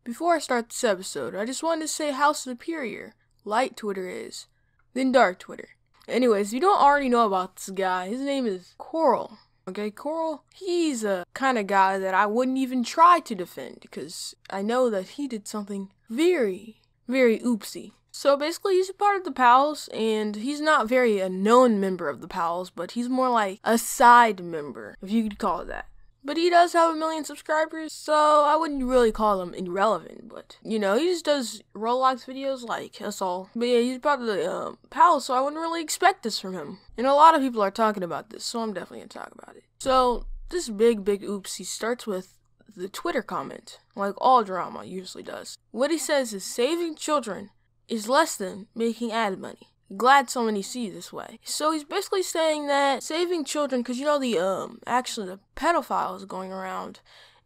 Before I start this episode, I just wanted to say how superior light Twitter is than dark Twitter. Anyways, if you don't already know about this guy, his name is CORL. Okay, CORL, he's a kind of guy that I wouldn't even try to defend because I know that he did something very, very oopsie. So basically, he's a part of the Pals, and he's not very a known member of the Pals, but he's more like a side member, if you could call it that. But he does have 1 million subscribers, so I wouldn't really call him irrelevant, but, you know, he just does Roblox videos like us all. But yeah, he's part of the Pals, so I wouldn't really expect this from him. And a lot of people are talking about this, so I'm definitely gonna talk about it. So, this big oopsie starts with the Twitter comment, like all drama usually does. What he says is, saving children is less than making ad money. Glad so many see it this way. So he's basically saying that saving children, because you know the pedophiles going around,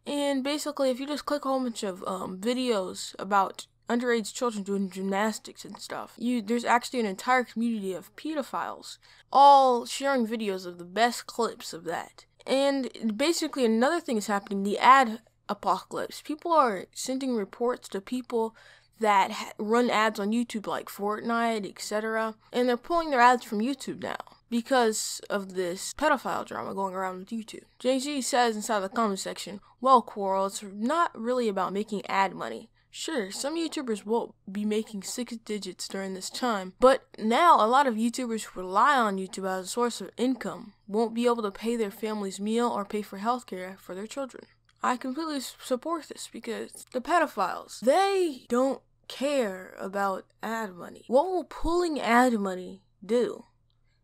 and basically if you just click a whole bunch of videos about underage children doing gymnastics and stuff, there's actually an entire community of pedophiles all sharing videos of the best clips of that. And basically another thing is happening, the ad apocalypse. People are sending reports to people that run ads on YouTube like Fortnite, etc. And they're pulling their ads from YouTube now because of this pedophile drama going around with YouTube. JG says inside the comment section, well, CORL, it's not really about making ad money. Sure, some YouTubers will be making 6 digits during this time, but now a lot of YouTubers who rely on YouTube as a source of income won't be able to pay their family's meal or pay for healthcare for their children. I completely support this because the pedophiles, they don't care about ad money. What will pulling ad money do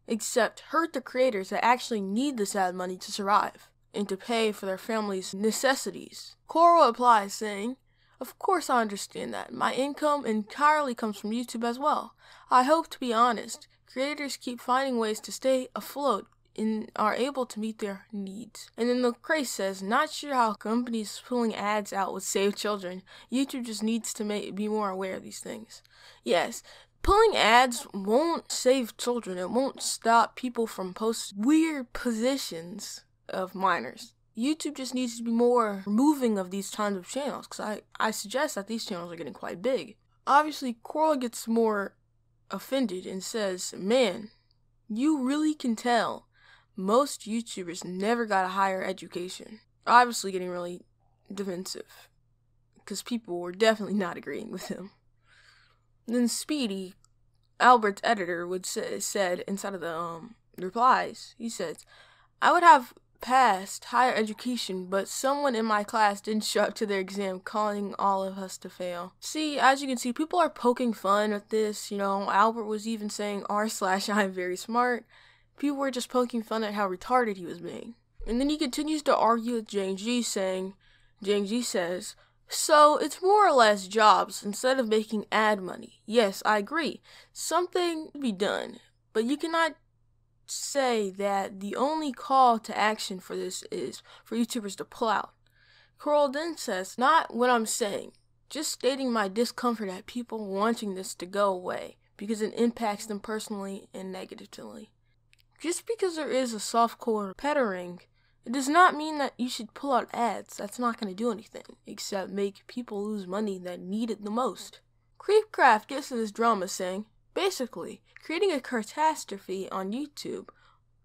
except hurt the creators that actually need this ad money to survive and to pay for their family's necessities? CORL replies saying, of course I understand that. My income entirely comes from YouTube as well. I hope, to be honest, creators keep finding ways to stay afloat and are able to meet their needs. And then the Craze says, not sure how companies pulling ads out would save children. YouTube just needs to be more aware of these things. Yes, pulling ads won't save children. It won't stop people from posting weird positions of minors. YouTube just needs to be more removing of these kinds of channels, because I suggest that these channels are getting quite big. Obviously, CORL gets more offended and says, man, you really can tell most YouTubers never got a higher education. Obviously getting really defensive, because people were definitely not agreeing with him. Then Speedy, Albert's editor, said inside of the replies, he says, I would have passed higher education, but someone in my class didn't show up to their exam, causing all of us to fail. See, as you can see, people are poking fun at this. You know, Albert was even saying r/I'm very smart. People were just poking fun at how retarded he was being. And then he continues to argue with JG, saying, JG says, so it's more or less jobs instead of making ad money. Yes, I agree. Something to be done. But you cannot say that the only call to action for this is for YouTubers to pull out. CORL then says, not what I'm saying. Just stating my discomfort at people wanting this to go away because it impacts them personally and negatively. Just because there is a softcore pettering, it does not mean that you should pull out ads. That's not going to do anything, except make people lose money that need it the most. Creepcraft gets to this drama saying, basically, creating a catastrophe on YouTube,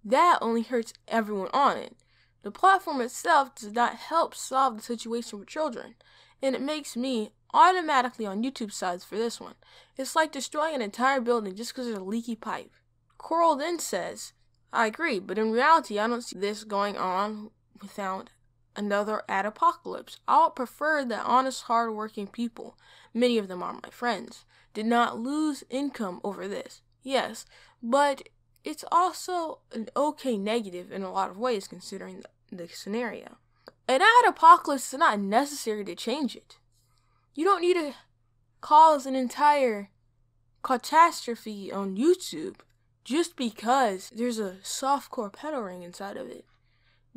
that only hurts everyone on it. The platform itself does not help solve the situation with children, and it makes me automatically on YouTube sides for this one. It's like destroying an entire building just because there's a leaky pipe. CORL then says, I agree, but in reality, I don't see this going on without another ad apocalypse. I would prefer that honest, hard-working people, many of them are my friends, did not lose income over this. Yes, but it's also an okay negative in a lot of ways considering the scenario. An ad apocalypse is not necessary to change it. You don't need to cause an entire catastrophe on YouTube just because there's a softcore peddling inside of it.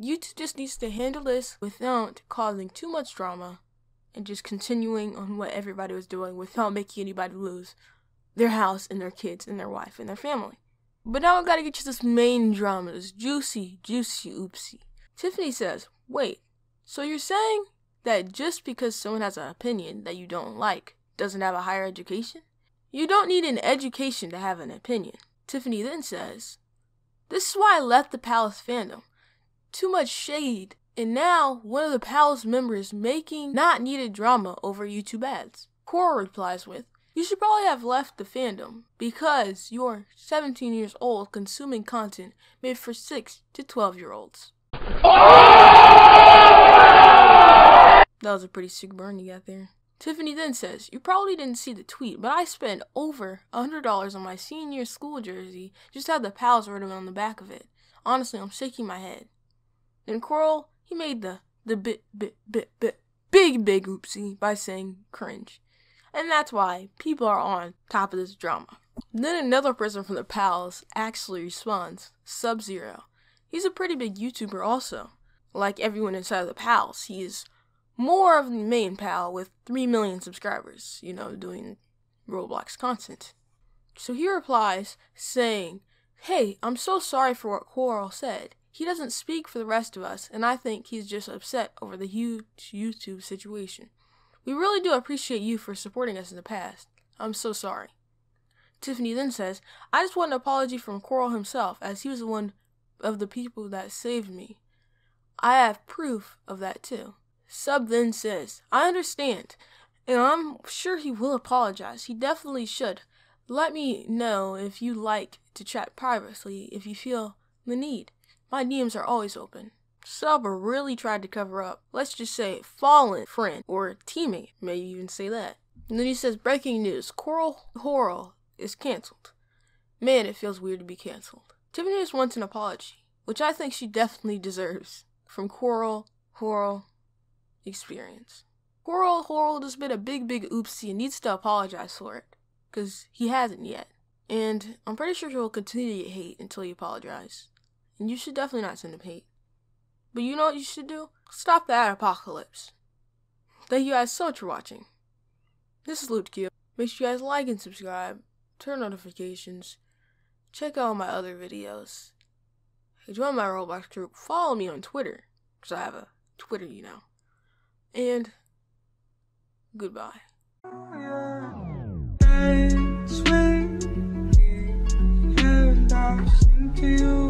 YouTube just needs to handle this without causing too much drama and just continuing on what everybody was doing without making anybody lose their house and their kids and their wife and their family. But now I've got to get to this main drama, this juicy oopsie. Tiffany says, wait, so you're saying that just because someone has an opinion that you don't like doesn't have a higher education? You don't need an education to have an opinion. Tiffany then says, "This is why I left the Palace fandom. Too much shade, and now one of the Palace members making not needed drama over YouTube ads." CORL replies with, "You should probably have left the fandom because you're 17 years old consuming content made for 6 to 12-year-olds. That was a pretty sick burn you got there. Tiffany then says, "You probably didn't see the tweet, but I spent over $100 on my senior school jersey just to have the Palace written on the back of it. Honestly, I'm shaking my head." Then CORL, he made the big oopsie by saying cringe. And that's why people are on top of this drama. Then another person from the Palace actually responds, SubZero. He's a pretty big YouTuber also. Like everyone inside of the Palace, he is more of the main pal with 3 million subscribers, doing Roblox content. So he replies saying, "Hey, I'm so sorry for what CORL said. He doesn't speak for the rest of us, and I think he's just upset over the huge YouTube situation. We really do appreciate you for supporting us in the past. I'm so sorry." Tiffany then says, "I just want an apology from CORL himself, as he was one of the people that saved me. I have proof of that too." Sub then says, "I understand, and I'm sure he will apologize. He definitely should. Let me know if you like to chat privately if you feel the need. My DMs are always open." Sub really tried to cover up, let's just say, fallen friend or teammate, maybe even say that. And then he says, "Breaking news, CORL is cancelled. Man, it feels weird to be cancelled." Tiffany just wants an apology, which I think she definitely deserves, from CORL experience. CORL just been a big oopsie and needs to apologize for it, because he hasn't yet. And I'm pretty sure he will continue to get hate until he apologizes. And you should definitely not send him hate. But you know what you should do? Stop the adpocalypse. Thank you guys so much for watching. This is LootQ. Make sure you guys like and subscribe, turn notifications, check out my other videos, join my Roblox group, follow me on Twitter, because I have a Twitter, and goodbye. Swing, and I sing to you.